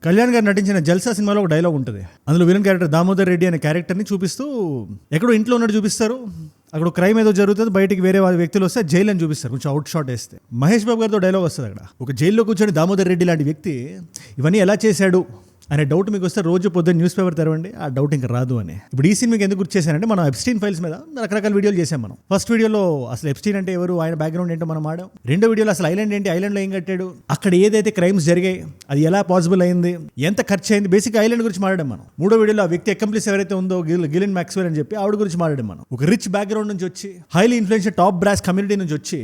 కళ్యాణ్ గారు నటించిన జల్సా సినిమాలో ఒక డైలాగ్ ఉంటుంది. అందులో విలన్ క్యారెక్టర్ దామోదర్ రెడ్డి అనే క్యారెక్టర్ని చూపిస్తూ ఎక్కడో ఇంట్లో ఉన్నట్టు చూపిస్తారు. అక్కడ క్రైమ్ ఏదో జరుగుతుంది, బయటికి వేరే వాళ్ళ వ్యక్తులు వస్తే జైలు అని చూపిస్తారు, కొంచెం అవుట్ షాట్ వేస్తే. మహేష్ బాబు గారితో డైలాగ్ వస్తుంది అక్కడ. ఒక జైల్లో కూర్చొని దామోదర్ రెడ్డి లాంటి వ్యక్తి ఇవన్నీ ఎలా చేశాడు అనే డౌట్ మీకు వస్తే రోజు పొద్దున్న న్యూస్ పేపర్ తెరవండి, ఆ డౌట్ ఇంకా రాదు అని. ఇప్పుడు ఈ సీన్ మీకు ఎందుకు గుర్తు చేశానంటే, మనం ఎప్స్టీన్ ఫైల్స్ మీద రకరకాల వీడియోలు చేసాం. మనం ఫస్ట్ వీడియోలో అసలు ఎప్స్టీన్ అంటే ఎవరు, ఆయన బ్యాక్గ్రౌండ్ ఏంటో మనం ఆడాం. రెండో వీడియోలో అసలు ఐలాండ్ ఏంటి, ఐలాండ్లో ఏం కట్టాడు, అక్కడ ఏదైతే క్రైమ్స్ జరిగాయి అది ఎలా పాసిబుల్ అయింది, ఎంత ఖర్చు అయింది, బేసిక్ ఐలాండ్ గురించి మాట్లాడాం మనం. మూడో వీడియోలో ఆ వ్యక్తి అకంప్లిస్ ఎవరైతే ఉందో గిలిన్ మ్యాక్స్వెల్ అని చెప్పి ఆవిడ గురించి మాట్లాడాం మనం. ఒక రిచ్ బ్యాక్గ్రౌండ్ నుంచి వచ్చి highly influential top brass community నుంచి వచ్చి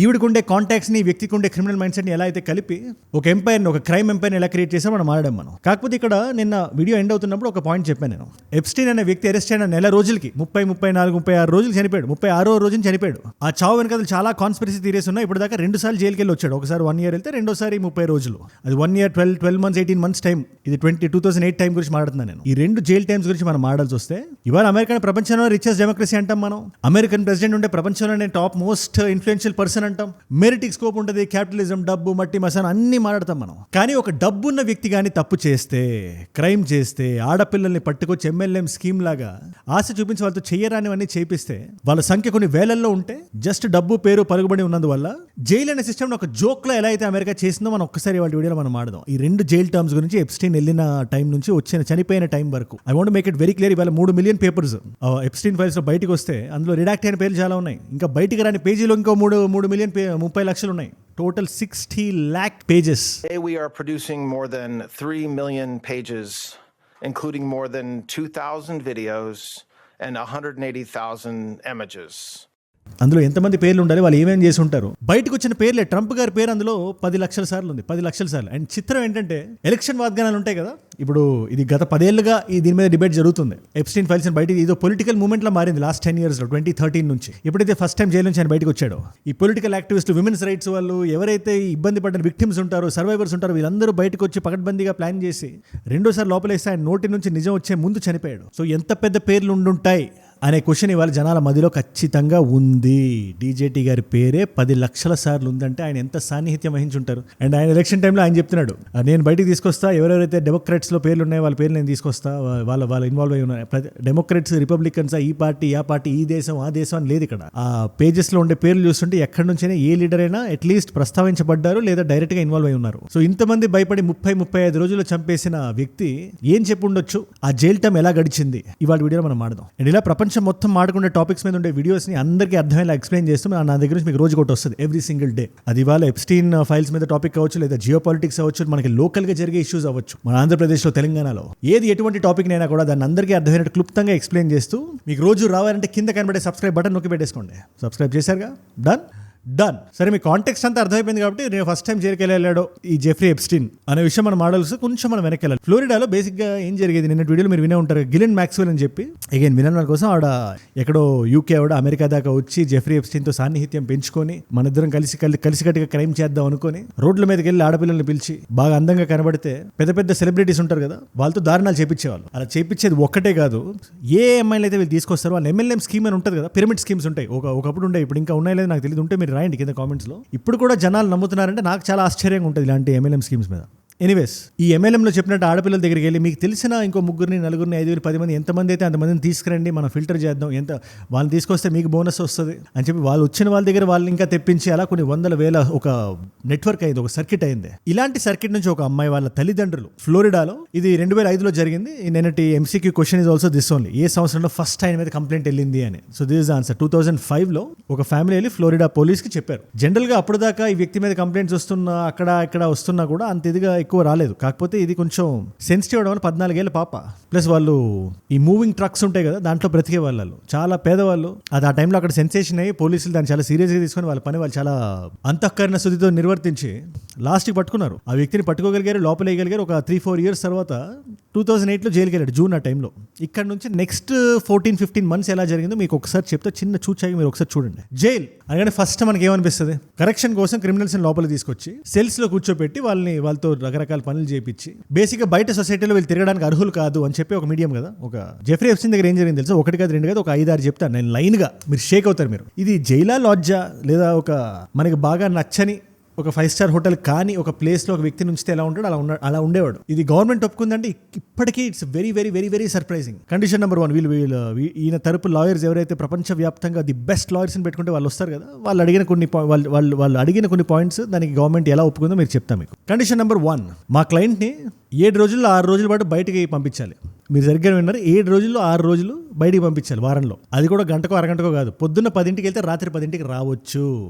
ఈవిడకుండే కాంటాక్ట్స్ ని, వ్యక్తికి ఉండే క్రిమినల్ మైండ్ సెట్ ని ఎలా అయితే కలిపి ఒక ఎంపైర్ని, ఒక క్రైమ్ ఎంపైర్ని ఎలా క్రియేట్ చేసామో మనం మాట్లాడాం మనం. కాకపోతే ఇక్కడ నిన్న వీడియో ఎండ్ అవుతున్నప్పుడు ఒక పాయింట్ చెప్పాను నేను. ఎప్స్టీన్ అనే వ్యక్తి అరెస్ట్ అయిన నెల రోజులకి 34 రోజులు చనిపోయాడు. 36వ రోజున చనిపోయాడు. ఆ చావు వెనక చాలా కాన్స్పిరసీ థియరీస్ ఉన్నాయి. ఇప్పుడు దాకా 2 సార్లు జైలుకి వెళ్ళి వచ్చాడు. ఒకసారి 1 year వెళ్తే, రెండోసారి 30 రోజులు. అది 1 year 12 months 18 months టైం. ఇది 2008 టైం గురించి మాట్లాడుతున్నాను నేను. ఈ 2 జైల్ టైమ్స్ గురించి మనం మాట్లాడాల్సి వస్తే, ఇవాళ అమెరికన్ ప్రపంచంలో రిచెస్ట్ డెమోక్రసీ అంటాం మనం. అమెరికన్ ప్రెసిడెంట్ ఉంటే ప్రపంచంలోనే టాప్ మోస్ట్ ఇన్ఫ్లుయెన్షియల్ పర్సన్ అంటాం. మెరిటిక్ స్కోప్ ఉంటుంది, క్యాపిటలిజం, డబ్బు, మట్టి మసాన్ అన్ని మాట్లాడతాం మనం. కానీ ఒక డబ్బున్న వ్యక్తి కానీ తప్పు చేస్తే, క్రైమ్ చేస్తే, ఆడపిల్లల్ని పట్టుకొచ్చి MLM స్కీమ్ లాగా ఆశ చూపించి వాళ్ళతో చెయ్యరానివన్నీ చేపిస్తే, వాళ్ళ సంఖ్య కొన్ని వేలల్లో ఉంటే, జస్ట్ డబ్బు, పేరు, పలుకుబడి ఉన్నందువల్ల జైలు అనే సిస్టమ్ ఒక జోక్ లో ఎలా అయితే అమెరికా చేసిందో మనం ఒక్కసారి వాళ్ళ వీడియోలో మనం ఆడదాం. ఈ 2 జైల్ టర్మ్స్ గురించి, ఎప్స్టీన్ వెళ్ళిన టైం నుంచి చనిపోయిన టైం వరకు. I want make it very clear. ఇవాళ 3 million పేపర్స్ ఎప్స్టీన్ ఫైల్స్ లో బయటకు వస్తే, అందులో రిడాక్ట్ అయిన పేర్లు చాలా ఉన్నాయి. ఇంకా బయటికి రాని పేజీలో ఇంకో 3 million 30 లక్షలు ఉన్నాయి. Total 60 lakh pages. Today we are producing more than 3 million pages, including more than 2,000 videos and 180,000 images. అందులో ఎంతమంది పేర్లు ఉండాలి, వాళ్ళు ఏమేమి చేసి ఉంటారు. బయటకు వచ్చిన పేర్లే, ట్రంప్ గారి పేరు అందులో 10 లక్షల సార్లు ఉంది. 10 లక్షల సార్లు. అండ్ చిత్రం ఏంటంటే, ఎలక్షన్ వాగ్దానాలు ఉంటాయి కదా, ఇప్పుడు ఇది గత 10 ఏళ్లుగా దీని మీద డిబేట్ జరుగుతుంది. ఎప్స్టీన్ ఫైల్స్ బయట ఇదో పొలిటికల్ మూవ్మెంట్ లా మారింది లాస్ట్ 10 years లో. 2013 నుంచి ఎప్పుడైతే ఫస్ట్ టైం జైలు నుంచి ఆయన బయటకు వచ్చాడో, ఈ పొలిటికల్ యాక్టివిస్టులు, విమెన్స్ రైట్స్ వాళ్ళు, ఎవరైతే ఇబ్బంది పడిన విక్టిమ్స్ ఉంటారో, సర్వైవర్స్ ఉంటారో, వీళ్ళందరూ బయటకు వచ్చి పకడ్బందీగా ప్లాన్ చేసి రెండోసారి లోపలేస్తే ఆయన నోటి నుంచి నిజం వచ్చే ముందు చనిపోయాడు. సో ఎంత పెద్ద పేర్లు ఉండుంటాయి అనే క్వశ్చన్ ఇవాళ జనాల మధ్యలో ఖచ్చితంగా ఉంది. డీజేటీ గారి పేరే 10 లక్షల సార్లు ఉందంటే ఆయన ఎంత సాన్నిహిత్యం వహించుంటారు. అండ్ ఆయన ఎలక్షన్ టైంలో ఆయన చెప్తున్నాడు, నేను బయటికి తీసుకొస్తా, ఎవరెవరైతే డెమోక్రాట్స్ లో పేర్లు ఉన్నాయో వాళ్ళ పేర్లు నేను తీసుకొస్తా, వాళ్ళ ఇన్వాల్వ్ అయి ఉన్నారు. డెమోక్రాట్స్, రిపబ్లికన్స్, ఈ పార్టీ ఆ పార్టీ, ఈ దేశం ఆ దేశం అని లేదు ఇక్కడ. ఆ పేజెస్ లో ఉండే పేర్లు చూస్తుంటే ఎక్కడి నుంచైనా ఏ లీడర్ అయినా అట్లీస్ట్ ప్రస్తావించబడ్డారు లేదా డైరెక్ట్ గా ఇన్వాల్వ్ అయి ఉన్నారు. సో ఇంతమంది భయపడి 30-35 రోజుల్లో చంపేసిన వ్యక్తి ఏం చెప్పి ఉండొచ్చు, ఆ జైల్ టైం ఎలా గడిచింది, ఇవాళ వీడియోలో మనం మాడదాం. అండ్ ఇలా ప్రపంచం మొత్తం మాడుకునే టాపిక్స్ మీద ఉండే వీడియోస్ ని అందరికీ అర్థమయ్యేలా ఎక్స్ప్లెయిన్ చేస్తూ నా దగ్గర నుంచి మీకు రోజు ఒకటి వస్తుంది ఎవ్రీ సింగిల్ డే. అది ఇవాళ ఎప్స్టీన్ ఫైల్స్ మీద టాపిక్ అవ్వచ్చు, లేదా జియో పాలిటిక్స్ అవ్వచ్చు, మనకి లోకల్ గా జరిగే ఇష్యూస్ అవ్వచ్చు, మన ఆంధ్రప్రదేశ్లో, తెలంగాణలో ఎటువంటి టాపిక్ నైనా కూడా దాన్ని అందరికీ అర్థమైనట్టు క్లుప్తంగా ఎక్స్ప్లెయిన్ చేస్తూ మీకు రోజు రావాలంటే కింద కనబడే సబ్స్క్రైబ్ బటన్ నొక్కి పెట్టేసుకోండి. సబ్స్క్రైబ్ చేశారుగా, డన్. సరే, మీ కాంటెక్స్ట్ అంతా అర్థమైపోయింది కాబట్టి నేను ఫస్ట్ టైం జైలుకి వెళ్ళాడో ఈ జెఫ్రీ ఎప్స్టీన్ అనే విషయం మనం మాట్లాడాల్సి కొంచెం మనం వెనక్కి వెళ్ళాలి. ఫ్లోరిడాలో బేసిక్గా ఏం జరిగేది, నిన్న వీడియోలో మీరు వినే ఉంటారు. గిలిన్ మ్యాక్స్వెల్ అని చెప్పి, అగైన్ వినడం కోసం ఆవిడ ఎక్కడో UK ఆవిడ అమెరికా దాకా వచ్చి జెఫ్రీ ఎప్స్టీన్తో సాన్నిహిత్యం పెంచుకొని, మన ఇద్దరం కలిసికట్టుగా క్రైమ్ చేద్దాం అనుకొని రోడ్ల మీదకి వెళ్ళి ఆడపిల్లల్ని పిలిచి, బాగా అందంగా కనబడితే పెద్ద సెలబ్రిటీస్ ఉంటారు కదా, వాళ్ళతో దారుణాలు చేపించేవాళ్ళు. అలా చేపించేది ఒక్కటే కాదు, ఏ అమ్మాయిలు అయితే వీళ్ళు తీసుకొస్తారో వాళ్ళు MLM స్కీమ్ అని ఉంటుంది కదా, పిరమిడ్ స్కీమ్స్ ఉంటాయి. ఒకప్పుడు ఉండే, ఇప్పుడు ఇంకా ఉన్నాయో లేదు నాకు తెలియదు, ఉంటే మీరు రాయండి కింద కామెంట్స్ లో. ఇప్పుడు కూడా జనాలు నమ్ముతున్నారంటే నాకు చాలా ఆశ్చర్యంగా ఉంటుంది ఇలాంటి MLM స్కీమ్స్ మీద. ఎనీవేస్, ఈ MLMలో చెప్పినట్టు ఆడపిల్లల దగ్గరికి వెళ్ళి, మీకు తెలిసిన ఇంకో 3, 4, 5, 10 మంది, ఎంతమంది అయితే అంతమందిని తీసుకురండి, మనం ఫిల్టర్ చేద్దాం, వాళ్ళని తీసుకొస్తే మీకు బోనస్ వస్తుంది అని చెప్పి వాళ్ళు వచ్చిన వాళ్ళ దగ్గర వాళ్ళని ఇంకా తెప్పించి అలా కొన్ని 100,000 ఒక నెట్వర్క్ అయింది, ఒక సర్కిట్ అయింది. ఇలాంటి సర్కిట్ నుంచి ఒక అమ్మాయి వాళ్ళ తల్లిదండ్రులు ఫ్లోరిడాలో, ఇది 2005లో జరిగింది. నిన్నటి MCQ question is also this only, ఏ సంవత్సరంలో ఫస్ట్ ఆయన మీద కంప్లైంట్ వెళ్ళింది అని. So this is answer. 2005లో ఒక ఫ్యామిలీ వెళ్ళి ఫ్లోరిడా పోలీస్కి చెప్పారు. జనరల్గా అప్పుడు దాకా ఈ వ్యక్తి మీద కంప్లైంట్స్ వస్తున్నా, ఇక్కడ వస్తున్నా కూడా అంత ఇదిగా ఎక్కువ రాలేదు. కాకపోతే ఇది కొంచెం సెన్సిటివ్ అవడం వల్ల 14 ఏళ్ళ పాప, ప్లస్ వాళ్ళు ఈ మూవింగ్ ట్రక్స్ ఉంటాయి కదా, దాంట్లో బ్రతికే వాళ్ళు చాలా పేదవాళ్ళు. అది ఆ టైంలో అక్కడ సెన్సేషన్ అయ్యి పోలీసులు దాన్ని చాలా సీరియస్గా తీసుకొని వాళ్ళ పని వాళ్ళు చాలా అంతఃకరణ శుద్ధితో నిర్వర్తించి లాస్ట్కి పట్టుకున్నారు. ఆ వ్యక్తిని పట్టుకోగలిగారు, లోపలేయగలిగారు. ఒక 3-4 years తర్వాత 2008లో జైలుకి వెళ్ళాడు, జూన్ ఆ టైంలో. ఇక్కడ నుంచి నెక్స్ట్ 14-15 months ఎలా జరిగిందో మీకు ఒకసారి చెప్తే, చిన్న చూచాయి మీరు ఒకసారి చూడండి. జైల్ అనగానే ఫస్ట్ మనకి ఏమనిపిస్తుంది, కరెక్షన్ కోసం క్రిమినల్స్ లోపల తీసుకొచ్చి సెల్స్ లో కూర్చోబెట్టి వాళ్ళతో రకరకాల పనులు చేపించి, బేసిక్ గా బయట సొసైటీలో వీళ్ళు తిరగడానికి అర్హులు కాదు అని చెప్పి ఒక మీడియం కదా. ఒక జెఫ్రీ ఎప్స్టీన్ దగ్గర ఏం జరిగింది తెలుసా, 1 కాదు 2 కాదు, ఒక 5-6 చెప్తాను నేను లైన్ గా, మీరు షేక్ అవుతారు. మీరు ఇది జైలా, లాడ్జా, లేదా ఒక మనకి బాగా నచ్చని ఒక 5-star హోటల్ కానీ ఒక ప్లేస్లో ఒక వ్యక్తిని ఉంచితే ఎలా ఉంటాడు అలా ఉండేవాడు. ఇది గవర్నమెంట్ ఒప్పుకుందంటే ఇప్పటికీ it's very very very very surprising. Condition number 1, వీళ్ళు ఈయన తరపు లాయర్స్ ఎవరైతే ప్రపంచవ్యాప్తంగా ది బెస్ట్ లాయర్స్ని పెట్టుకుంటే వాళ్ళు వస్తారు కదా, వాళ్ళు అడిగిన కొన్ని పాయింట్స్ దానికి గవర్నమెంట్ ఎలా ఒప్పుకుందో మీరు చెప్తాను మీకు. కండిషన్ నెంబర్ 1, మా క్లయింట్ని 7 రోజుల్లో 6 రోజుల పాటు బయటికి పంపించాలి. మీరు సరిగ్గా విన్నారు, 7 రోజుల్లో 6 రోజులు బయటికి పంపించాలి వారంలో. అది కూడా గంటకో అరగంటకో కాదు, పొద్దున్న 10కి వెళ్తే రాత్రి 10కి రావచ్చు.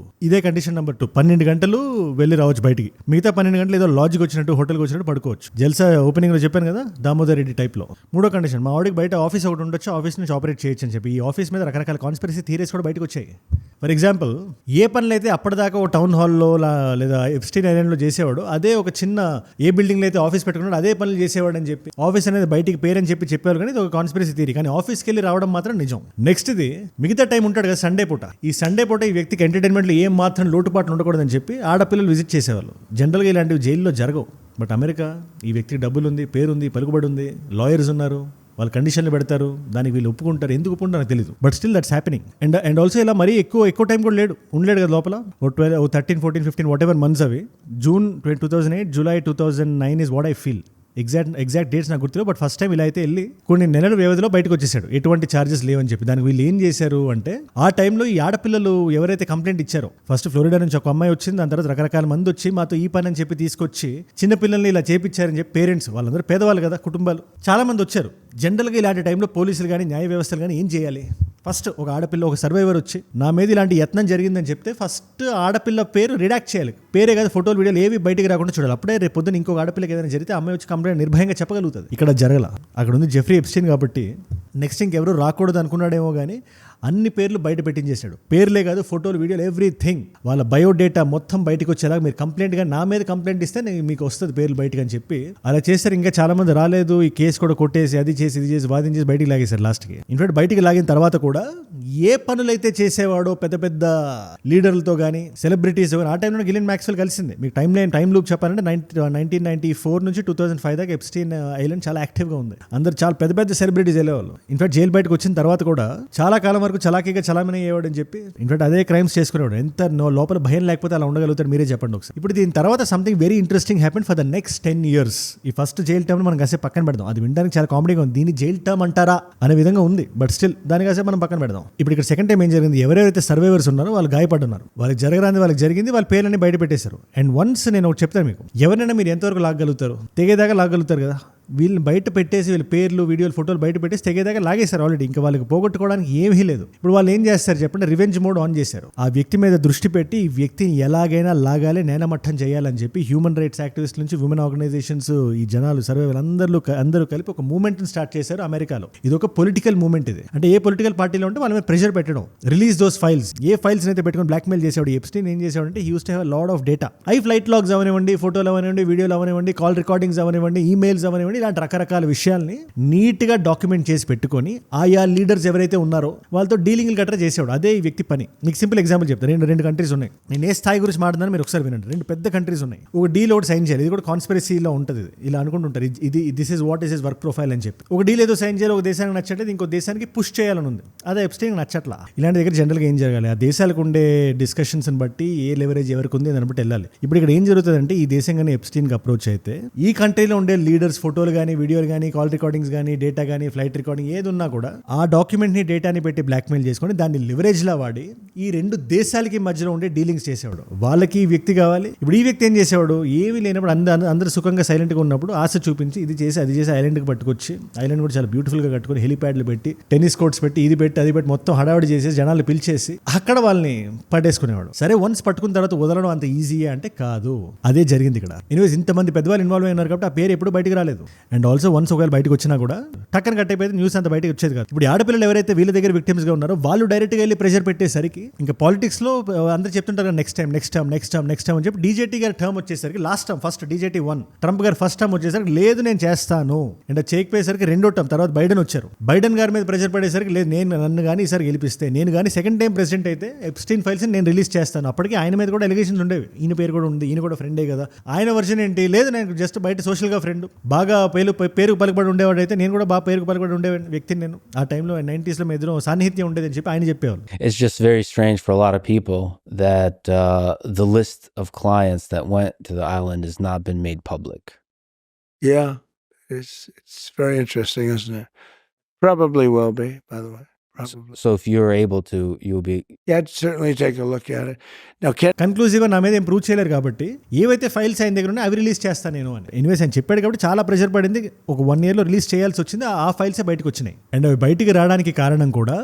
ఇదే కండిషన్ నెంబర్ 2, 12 గంటలు వెళ్ళి రావచ్చు బయటికి. మిగతా 12 గంటలు ఏదో లాడ్జ్కి వచ్చినట్టు హోటల్కి వచ్చినట్టు పడుకోవచ్చు. జల్సా ఓపెనింగ్లో చెప్పాను కదా, దామోదర్ రెడ్డి టైప్లో. 3వ కండిషన్, మా వాడికి బయట ఆఫీస్ ఒకటి ఉండొచ్చు, ఆఫీస్ నుంచి ఆపరేట్ చేయొచ్చు అని చెప్పి. ఈ ఆఫీస్ మీద రకరకాల కాన్స్పిరసీ థియరీస్ కూడా బయటకు వచ్చాయి. ఫర్ ఎగ్జాంపుల్, ఏ పనులు అయితే అప్పటిదాకా ఒక టౌన్ హాల్లో లేదా ఎప్స్టీన్ ఐలాండ్లో చేసేవాడు, అదే ఒక చిన్న ఏ బిల్డింగ్లో అయితే ఆఫీస్ పెట్టుకున్నాడు అదే పనులు చేసేవాడు అని చెప్పి ఆఫీస్ అనేది బయటికి పేరని చెప్పేవారు. కానీ ఇది ఒక కాన్స్పిరసీ థియరీ. కానీ ఆఫీస్కి వెళ్ళి రావడం మాత్రం నిజం. నెక్స్ట్, ఇది మిగతా టైం ఉంటాడు కదా సండే పూట. ఈ సండే పూట ఈ వ్యక్తికి ఎంటర్టైన్మెంట్లో ఏం మాత్రం లోటుపాట్లు ఉండకూడదని చెప్పి ఆడపిల్లలు విజిట్ చేసేవాళ్ళు. జనరల్గా ఇలాంటివి జైల్లో జరగవు. బట్ అమెరికా, ఈ వ్యక్తికి డబ్బులు ఉంది, పేరుంది, పలుకుబడి ఉంది, లాయర్స్ ఉన్నారు, వాళ్ళు కండిషన్లు పెడతారు, దానికి వీళ్ళు ఒప్పుకుంటారు. ఎందుకు ఒప్పుకుంటారు నాకు తెలియదు, but still that's happening. And also ఇలా మరీ ఎక్కువ టైం కూడా ఉండలేడు కదా లోపల. 13, 14, 15 వాట్ ఎవర్ మంత్స్ అవి. June 2008, July 2009 is what I feel. Exact dates నాకు గుర్తులేవు. బట్ ఫస్ట్ టైం ఇలా అయితే వెళ్ళి కొన్ని నెలల వ్యవధిలో బయటకు వచ్చేసాడు, ఎటువంటి ఛార్జెస్ లేవని చెప్పి. దానికి వీళ్ళు ఏం చేశారు అంటే, ఆ టైంలో ఈ ఆడపిల్లలు ఎవరైతే కంప్లైంట్ ఇచ్చారో, ఫస్ట్ ఫ్లోరిడా నుంచి ఒక అమ్మాయి వచ్చింది, దాని తర్వాత రకరకాల మంది వచ్చి మాతో ఈ పని అని చెప్పి తీసుకొచ్చి చిన్నపిల్లల్ని ఇలా చేపించారని చెప్పి పేరెంట్స్, వాళ్ళందరూ పేదవాళ్ళు కదా, కుటుంబాలు చాలా మంది వచ్చారు. జనరల్గా ఇలాంటి టైంలో పోలీసులు కానీ న్యాయ వ్యవస్థలు కానీ ఏం చేయాలి? ఫస్ట్ ఒక ఆడపిల్ల, ఒక సర్వైవర్ వచ్చి నా మీద ఇలాంటి యత్నం జరిగిందని చెప్తే ఫస్ట్ ఆడపిల్ల పేరు రిడాక్ట్ చేయాలి. పేరే కాదు, ఫోటోలు వీడియోలు ఏవి బయటికి రాకుండా చూడాలి. అప్పుడే రేపు పొద్దున ఇంకొక ఆడపిల్లకి ఏదైనా జరిగితే అమ్మాయి వచ్చి కంప్లైంట్ నిర్భయంగా చెప్పగలుగుతుంది. ఇక్కడ జరగల. అక్కడ ఉంది జెఫ్రీ ఎప్స్టీన్ కాబట్టి నెక్స్ట్ ఇంకెవరు రాకూడదు అనుకున్నాడేమో కానీ అన్ని పేర్లు బయట పెట్టించేశాడు. పేర్లే కాదు, ఫోటోలు, వీడియోలు, ఎవ్రీథింగ్, వాళ్ళ బయోడేటా మొత్తం బయటకు వచ్చేలా మీరు కంప్లైంట్గా నా మీద కంప్లైంట్ ఇస్తే మీకు వస్తుంది పేర్లు బయటకు అని చెప్పి అలా చేస్తారు. ఇంకా చాలా మంది రాలేదు, ఈ కేసు కూడా కొట్టేసి అది చేసి ఇది చేసి వాదించేసి బయటికి లాగేశారు లాస్ట్కి. ఇన్ఫాక్ట్ బయటికి లాగిన తర్వాత కూడా ఏ పనులైతే చేసేవాడో పెద్ద పెద్ద లీడర్లతో కానీ సెలబ్రిటీస్ కానీ, ఆ టైంలో గిలిన్ మ్యాక్స్వెల్ కలిసింది. మీకు టైం లూప్ చెప్పాలంటే 1994 నుంచి 2005 దాకా ఎప్స్టీన్ ఐలాండ్ చాలా యాక్టివ్గా ఉంది. అందరు చాలా పెద్ద పెద్ద సెలబ్రిటీస్ వెళ్ళేవాళ్ళు. ఇన్ఫాక్ట్ జైలు బయటకు వచ్చిన తర్వాత కూడా చాలా కాలం వరకు చలాకీగా చలామణి అయ్యేవాడు అని చెప్పి ఇన్ఫాక్ట్ అదే క్రైమ్స్ చేసుకునేవాడు. ఎంత లోపల భయం లేకపోతే అలా ఉండగలుగుతాడు, మీరే చెప్పండి ఒకసారి. ఇప్పుడు దీని తర్వాత something very interesting happen for the next 10 years. ఈ ఫస్ట్ జైల్ టర్మ్ మనం కాసేపు పక్కన పెడదాం. అది వినడానికి చాలా కామెడీగా ఉంది, దీన్ని జైల్ టర్మ్ అంటారా అనే విధంగా ఉంది. బట్ స్టిల్ దాని కాసేపు మనం పక్కన పెడదాం. ఇప్పుడు ఇక్కడ సెకండ్ టైం ఏం జరిగింది, ఎవరెవరైతే సర్వైవర్స్ ఉన్నారో వాళ్ళు గాయపడున్నారు, వాళ్ళకి జరగరాంది వాళ్ళకి జరిగింది, వాళ్ళ పేర్లన్నీ బయట పెట్టేశారు. అండ్ వన్స్ నేను ఒకటి చెప్తాను మీకు, ఎవరైనా మీరు ఎంతవరకు లాగలుగుతారు, తెగేదాకా లాగలుగుతారు కదా. వీళ్ళని బయట పెట్టేసి వీళ్ళ పేర్లు, వీడియోలు, ఫోటోలు బయట పెట్టేసి తెగేదాకా లాగేశారు ఆల్రెడీ. ఇంకా వాళ్ళకి పోగొట్టుకోవడానికి ఏమీ లేదు. ఇప్పుడు వాళ్ళు ఏం చేస్తారు చెప్పండి, రివెంజ్ మోడ్ ఆన్ చేశారు. ఆ వ్యక్తి మీద దృష్టి పెట్టి ఈ వ్యక్తిని ఎలాగైనా లాగాలి, నేనమట్టం చేయాలని చెప్పి హ్యూమన్ రైట్స్ యాక్టివిస్ట్ నుంచి ఉమెన్ ఆర్గనైజేషన్స్, ఈ జనాలు, సర్వైవల్ అందరూ కలిపి ఒక మూవ్మెంట్ స్టార్ట్ చేశారు అమెరికాలో. ఇది ఒక పొలిటికల్ మూవ్మెంట్. ఇది అంటే ఏ పొలిటికల్ పార్టీలో ఉంటే వాళ్ళ మీద ప్రెషర్ పెట్టడం, రిలీజ్ దోస్ ఫైల్స్. ఏ ఫైల్స్ అయితే పెట్టుకుని బ్లాక్మెయిల్ చేసేవాడు ఎప్స్టీన్ ఏం చేసేవాడంటే, he used to have lot of data. Flight logs అవనివ్వండి, ఫోటోలు అవనివ్వండి, వీడియోలు అవనివ్వండి, కాల్ రికార్డింగ్స్ అవనివ్వండి, ఈమెయిల్స్ అవనివ్వండి, ఇలాంటి రకరకాల విషయాల్ని నీట్గా డాక్యుమెంట్ చేసి పెట్టుకొని ఆయా లీడర్స్ ఎవరైతే ఉన్నారో వాళ్ళతో డీలింగ్లు గట్రా చేసేవాడు. అదే ఈ వ్యక్తి పని. మీకు సింపుల్ ఎగ్జాంపుల్ చెప్తాను. రెండు కంట్రీస్ ఉన్నాయి. నేను ఏ స్థాయి గురించి మాట్లాడుతున్నాను మీరు ఒకసారి వినండి. 2 పెద్ద కంట్రీస్ ఉన్నాయి. ఒక డీల్ ఒకటి సైన్ చేయాలి. ఇది కూడా కాన్స్పిరసీలో ఉంటుంది. ఇలా అనుకుంటుంటారు, ఇది this is what is his work profile అని చెప్పి. ఒక డీల్ ఏదో సైన్ చేయాలి, ఒక దేశానికి నచ్చట్లేదు, ఇంకో దేశానికి పుష్ చేయాలని ఉంది. అదే ఎప్స్టీన్ నచ్చట్లా. ఇలాంటి దగ్గర జనరల్గా ఏం జరగాలి, ఆ దేశాలకు ఉండే డిస్కషన్స్ బట్టి ఏ లెవరేజ్ ఎవరికి ఉంది దాన్ని బట్టి వెళ్ళాలి. ఇప్పుడు ఇక్కడ ఏం జరుగుతుందంటే, ఈ దేశం కానీ ఎప్స్టీన్కి అప్రోచ్ అయితే ఈ కంట్రీలో ఉండే లీడర్స్ ఫోటోలు కానీ, వీడియోలు కానీ, కాల్ రికార్డింగ్స్ కానీ, డేటా కానీ, ఫ్లైట్ రికార్డింగ్ ఏది ఉన్నా కూడా ఆ డాక్యుమెంట్ని, డేటాని పెట్టి బ్లాక్మెయిల్ చేసుకొని దాన్ని లివరేజ్లా వాడి ఈ 2 దేశాలకి మధ్యలో ఉండే డీలింగ్స్ చేసేవాడు. వాళ్ళకి ఈ వ్యక్తి కావాలి. ఇప్పుడు ఈ వ్యక్తి ఏం చేసేవాడు, ఏమీ లేనప్పుడు అందరూ సుఖంగా సైలెంట్గా ఉన్నప్పుడు ఆశ చూపించి ఇది చేసి అది చేసి ఐలాండ్కి పట్టుకొచ్చి, ఐలాండ్ కూడా చాలా బ్యూటిఫుల్గా కట్టుకొని హెలిప్యాడ్లు పెట్టి, టెన్నిస్ కోర్ట్స్ పెట్టి, ఇది పెట్టి అది పెట్టి మొత్తం హడావిడి చేసేసి జనాలు పిలిచేసి అక్కడ వాళ్ళని పట్టేసుకునేవాడు. సరే, వన్స్ పట్టుకున్న తర్వాత వదలడం అంత ఈజీ అంటే కాదు. అదే జరిగింది ఇక్కడ. ఎనీవేస్, ఇంతమంది పెద్దవాళ్ళు ఇన్వాల్వ్ అయినారు కాబట్టి ఆ పేరు ఎప్పుడు బయటకు రాలేదు. అండ్ ఆల్సో వన్స్ ఒకవేళ బయటకు వచ్చినా కూడా టక్కన కట్టయిపోతే న్యూస్ అంత బయటకు వచ్చేది కాదు. ఇప్పుడు ఆడపిల్లలు ఎవరైతే వీళ్ళ దగ్గర విక్టిమ్స్ గా ఉన్నారో వాళ్ళు డైరెక్ట్గా వెళ్ళి ప్రెషర్ పెట్టేసరికి ఇంకా పాలిటిక్స్ లో అందరూ చెప్తుంటారు నెక్స్ట్ టైం అని చెప్పి డీజేటీ గారి టర్మ్ వచ్చేసరికి last term first DJT 1 Trump గారు ఫస్ట్ టర్మ్ వచ్చేసరికి లేదు నేను చేస్తాను అంటే చేయకపోయేసరికి రెండో టర్మ్ తర్వాత బైడెన్ వచ్చారు. బైడెన్ గారి మీద ప్రెషర్ పడేసరికి లేదు నన్ను కానీ ఈసారి గెలిపిస్తే నేను కానీ సెకండ్ టైం ప్రెసిడెంట్ అయితే ఎప్స్టీన్ ఫైల్స్ నేను రిలీజ్ చేస్తాను. అప్పటికి ఆయన మీద కూడా ఎలిగేషన్స్ ఉండేవి. ఈయన పేరు కూడా ఉంది, ఈయన కూడా ఫ్రెండే కదా. ఆయన వర్షన్ ఏంటి, లేదు నేను జస్ట్ బయట సోషల్గా ఫ్రెండ్, బాగా పేరుకు పలుకుబడి ఉండేవాడు అయితే నేను కూడా బాగా పేరుకు పలుకుబడి ఉండే వ్యక్తిని. నేను ఆ టైంలో 90s లో మీ ఎదురు సాన్నిహిత్యం ఉండేదని చెప్పి ఆయన చెప్పేవాళ్ళు. It's just very strange for a lot of people that the list of clients that went to the island has not been made public. Yeah, it's very interesting, isn't it? Probably will be, by the way. Probably. So if you're able to, you'll be. Yeah, I'd certainly take a look at it. Now, కన్క్లూజివ్గా నా మీద ఏం prove చేయలేరు కాబట్టి ఏవైతే files ఆయన దగ్గర ఉన్నాయో అవి రిలీజ్ చేస్తాను నేను అని. ఎనీవేస్ ఆయన చెప్పాడు కాబట్టి చాలా ప్రెషర్ పడింది. ఒక 1 yearలో రిలీజ్ చేయాల్సి వచ్చింది. ఆ ఫైల్సే బయటకు వచ్చినాయి. అండ్ అవి బయటికి రావడానికి కారణం కూడా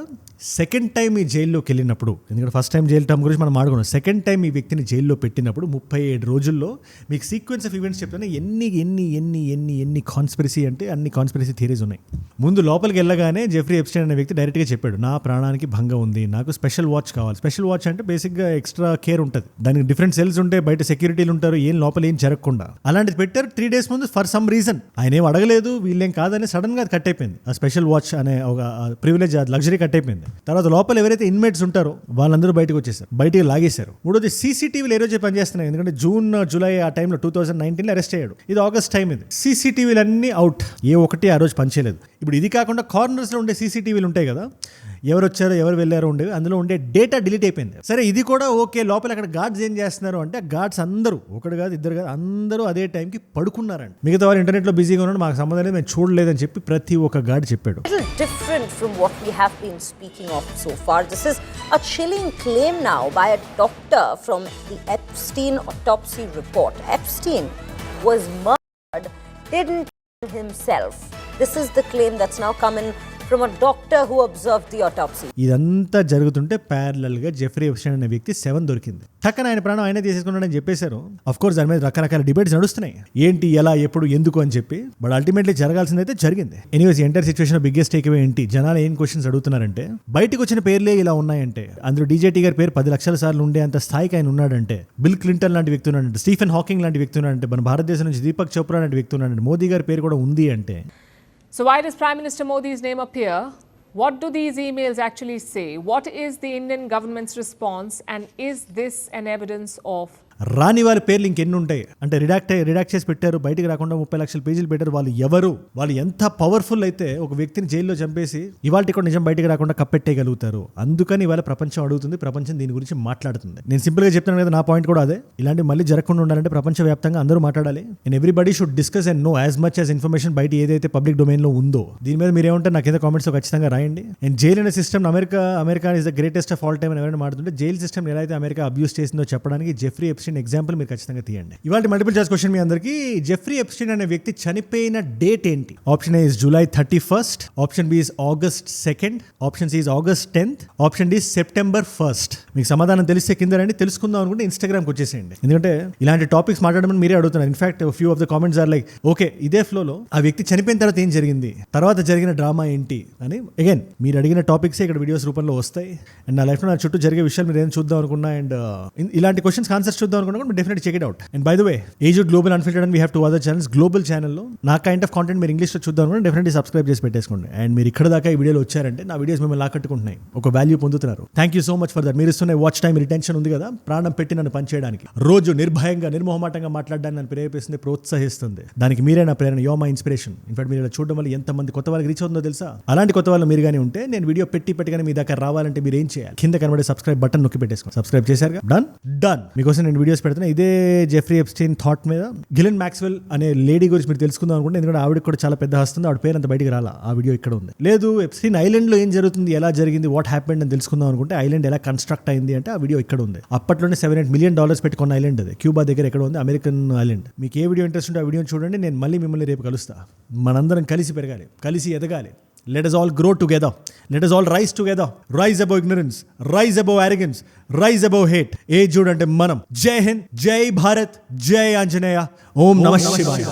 సెకండ్ టైం ఈ జైల్లోకి వెళ్ళినప్పుడు, ఎందుకంటే ఫస్ట్ టైం జైలు టర్మ్ గురించి మనం మాట్లాడుకున్నాం. సెకండ్ టైం ఈ వ్యక్తిని జైల్లో పెట్టినప్పుడు 37 రోజుల్లో మీకు సీక్వెన్స్ ఆఫ్ ఈవెంట్స్ చెప్తాను. ఎన్ని కాన్స్పిరసీ అంటే అన్ని కాన్స్పిరసీ థియరీస్ ఉన్నాయి. ముందు లోపలికి వెళ్ళగానే జెఫ్రీ ఎప్స్టైన్ అనే వ్యక్తి డైరెక్ట్గా చెప్పాడు, నా ప్రాణానికి భంగం ఉంది, నాకు స్పెషల్ వాచ్ కావాలి. స్పెషల్ వాచ్ అంటే బేసిక్గా ఎక్స్ట్రా కేర్ ఉంటుంది, దానికి డిఫరెంట్ సెల్స్ ఉంటాయి, బయట సెక్యూరిటీలు ఉంటారు, ఏం లోపల ఏం జరగకుండా. అలాంటిది పెట్టారు 3 days ముందు. ఫర్ సమ్ రీజన్ ఆయన ఏం అడగలేదు, వీళ్ళేం కాదని సడన్ గా కట్ అయిపోయింది. ఆ స్పెషల్ వాచ్ అనే ఒక ప్రివిలేజ్, లగ్జరీ కట్ అయిపోయింది. తర్వాత లోపల ఎవరైతే ఇన్మేట్స్ ఉంటారో వాళ్ళందరూ బయటకు వచ్చేసారు, బయటికి లాగేశారు. మూడోది సీసీటీవీలు ఏ రోజు పనిచేస్తున్నాయి, ఎందుకంటే జూన్ జూలై ఆ టైంలో 2019 అరెస్ట్ అయ్యాడు. ఇది ఆగస్ట్ టైం. ఇది సీసీటీవీలు అన్ని అవుట్, ఏ ఒక్కటి ఆ రోజు పనిచేయలేదు. ఇప్పుడు ఇది కాకుండా కార్నర్స్లో ఉండే సీసీటీవీలు ఉంటాయి కదా, ఎవరు వచ్చారో ఎవరు వెళ్ళారో ఉండేవి, అందులో ఉండే డేటా డిలీట్ అయిపోయింది. సరే ఇది కూడా ఓకే. లోపల అక్కడ గార్డ్స్ ఏం చేస్తున్నారు అంటే, గార్డ్స్ అందరూ, ఒకటి కాదు ఇద్దరు కాదు, అందరూ అదే టైంకి పడుకున్నారండి. మిగతా వారు ఇంటర్నెట్లో బిజీగా ఉన్నాడు, మాకు సంబంధం లేదు, మేము చూడలేదని చెప్పి ప్రతి ఒక్క గార్డ్ చెప్పాడు. Different from what we have been speaking of so far. This is a chilling claim now by a doctor from the Epstein autopsy report. Epstein was murdered, didn't kill himself. This is the claim that's now coming from a doctor who observed the autopsy. ఇదంతా జరుగుతుంటే parallel గా Jeffrey Epstein అనే వ్యక్తి 7 దొరికింది. టక్కన ఆయన ప్రాణం ఆయనే తీసేసుకున్నాడని చెప్పేశారు. ఆఫ్ కోర్స్ దాని మీద రకరకాల డిబేట్స్ నడుస్తున్నాయి, ఏంటి, ఎలా, ఎప్పుడు, ఎందుకు అని చెప్పి. బట్ అల్టిమేట్లీ జరగాల్సిందైతే జరిగింది. Anyways entire situation biggest take away ఏంటి, జనాలు ఏం క్వశ్చన్స్ అడుగుతున్నారంటే, బయటకు వచ్చిన పేర్లే ఇలా ఉన్నాయంటే, అందులో డీజేటీ గారి పేరు 10 లక్షల సార్లు ఉండే అంత స్థాయికి ఆయన ఉన్నాడంటే, బిల్ క్లింటన్ లాంటి వ్యక్తి ఉన్నాడంటే, స్టీఫెన్ హాకింగ్ లాంటి వ్యక్తి ఉన్నాడంటే, మన భారతదేశం నుంచి దీపక్ చోప్రా లాంటి వ్యక్తి ఉన్నాడంటే, మోదీ గారి పేరు కూడా ఉంది అంటే. So why does Prime Minister Modi's name appear? What do these emails actually say? What is the Indian government's response? And is this an evidence of రాని వారి పేర్లు ఇంకెన్ని ఉంటాయి అంటే, రిడాక్ట్ చేసి పెట్టారు, బయటికి రాకుండా 30 లక్షల పేజీలు పెట్టారు. వాళ్ళు ఎవరు, వాళ్ళు ఎంత పవర్ఫుల్ అయితే ఒక వ్యక్తిని జైల్లో చంపేసి ఇవాళ కూడా నిజం బయటికి రాకుండా కప్పెట్టేయగలుగుతారు. అందుకని ఇవాళ ప్రపంచం అడుగుతుంది, ప్రపంచం దీని గురించి మాట్లాడుతుంది. నేను సింపుల్గా చెప్తాను కదా, నా పాయింట్ కూడా అదే. ఇలాంటి మళ్ళీ జరగకుండా ఉండాలంటే ప్రపంచవ్యాప్తంగా అందరూ మాట్లాడాలి. And everybody should discuss and know as much as information బయట ఏదైతే పబ్లిక్ డొమైన్లో ఉందో. దీని మీద మీరు ఏమంటారు నాకు కింద కామెంట్స్లో ఖచ్చితంగా రాయండి. అండ్ జైల్ అనే system, America is the greatest of all time అని ఎవరైనా మాట్లాడుతుంటే, జైల్ సిస్టమ్ ఎలా అయితే అమెరికా అబ్యూస్ చేసిందో చెప్పడానికి జెఫ్రీ ఎప్స్టైన్ ఎగ్జాంపుల్ మీరు ఖచ్చితంగా తీయండి. ఇవాళ మల్టిపుల్ చాయిస్ క్వశ్చన్ మీ అందరికీ, జెఫ్రీ ఎప్స్టైన్ అనే వ్యక్తి చనిపోయిన డేట్ ఏంటి? Option A is July 31st, option B is August 2nd, option C is August 10th, option D September 1st. మీకు సమాధానం తెలిస్తే కింద రండి, తెలుసుకుందాం అనుకుంటే ఇన్స్టాగ్రామ్కి వచ్చేసేయండి. ఎందుకంటే ఇలాంటి టాపిక్స్ మాట్లాడమని మీరే అడుగుతున్నారు. In fact few of the comments are like, okay ఇదే ఫ్లోలో ఆ వ్యక్తి చనిపోయిన తర్వాత ఏం జరిగింది, తర్వాత జరిగిన డ్రామా ఏంటి అని. అగైన్ మీరు అడిగిన టాపిక్స్ ఇక్కడ వీడియోస్ రూపంలో వస్తాయి. అండ్ నా లైఫ్లో నా చుట్టూ జరిగే విషయాలు మీరు ఏం చూద్దాం అనుకున్నా, అండ్ ఇలాంటి క్వశ్చన్స్ ఆన్సర్స్ చూద్దాం అనుకున్నా definitely check it out. And by the way, aged global unfiltered and we have 2 other channels. Global ఛానల్లో నా కైండ్ ఆఫ్ కాంటెంట్ మీరు ఇంగ్లీష్లో చూద్దాం అనుకుంటే డెఫినెట్లీ సబ్స్క్రైబ్ చేసి పెట్టేసుకోండి. అండ్ మీరు ఇక్కడ దాకా ఈ వీడియోలో వచ్చారంటే నా వీడియోస్ మిమ్మల్ని లాకట్టుకుంటున్నాయి, ఒక వాల్యూ పొందుతున్నారు. Thank you so much for that. మీరు ఇస్తున్న వాచ్ టైం రిటెన్షన్ ఉంది కదా, ప్రాణం పెట్టి నన్ను పనిచేయడానికి, రోజు నిర్భయంగా నిర్మోహమాటంగా మాట్లాడడానికి నన్ను ప్రేరేపిస్తుంది, ప్రోత్సహిస్తుంది. దానికి మీరే నా ప్రేరణ, యో మై ఇన్స్పిరేషన్. ఇన్ఫాక్ట్ మీరు ఇలా చూడడం వల్ల ఎంతమంది కొత్త వాళ్ళకి రీచ్ అవుతుందో తెలుసా. అలాంటి కొత్త వాళ్ళు మీరు కానీ ఉంటే, నేను వీడియో పెట్టగానే మీ దగ్గర రావాలంటే మీరు ఏం చేయాలి, కింద కనబడే సబ్స్క్రైబ్ బటన్ నొక్కి పెట్టేసుకోండి. సబ్స్క్రైబ్ చేశారు, డన్. మీకోసం నేను వీడియోస్ పెడుతున్నా ఇదే జెఫ్రీ ఎప్స్టైన్ థాట్ మీద. గిలెన్ మ్యాక్స్వెల్ అనే లేడీ గురించి మీరు తెలుసుకుందాం అనుకుంటే, ఎందుకంటే ఆవిడకి కూడా చాలా పెద్ద హస్తుంది, ఆవిడ పేరు అంత బయటికి రాలా, ఆ వీడియో ఇక్కడ ఉంది. లేదు ఎప్స్టైన్ ఐలాండ్ లో ఏం జరుగుతుంది, ఎలా జరిగింది, వాట్ హ్యాపెండ్ అని తెలుసుకుందాం అనుకుంటే, ఐలాండ్ ఎలా కన్స్ట్రక్ట్ అయింది అంటే ఆ వీడియో ఇక్కడ ఉంది. అప్పట్లోనే $7-8 million పెట్టి కొన్న ఐలాండ్ అది, క్యూబా దగ్గర ఎక్కడ ఉంది, అమెరికన్ ఐలాండ్. మీకు ఏ వీడియో ఇంట్రెస్ట్ ఉంటే ఆ వీడియో చూడండి. నేను మళ్ళీ మిమ్మల్ని రేపు కలుస్తా. మనందరం కలిసి పెరగాలి, కలిసి ఎదగాలి. Let us all grow together. Let us all rise together. Rise above ignorance. Rise above arrogance. Rise above hate. ఏ చూడంటే మనం. జై హింద్, జై భారత్, జై ఆంజనేయ. ఓం నమః శివాయ.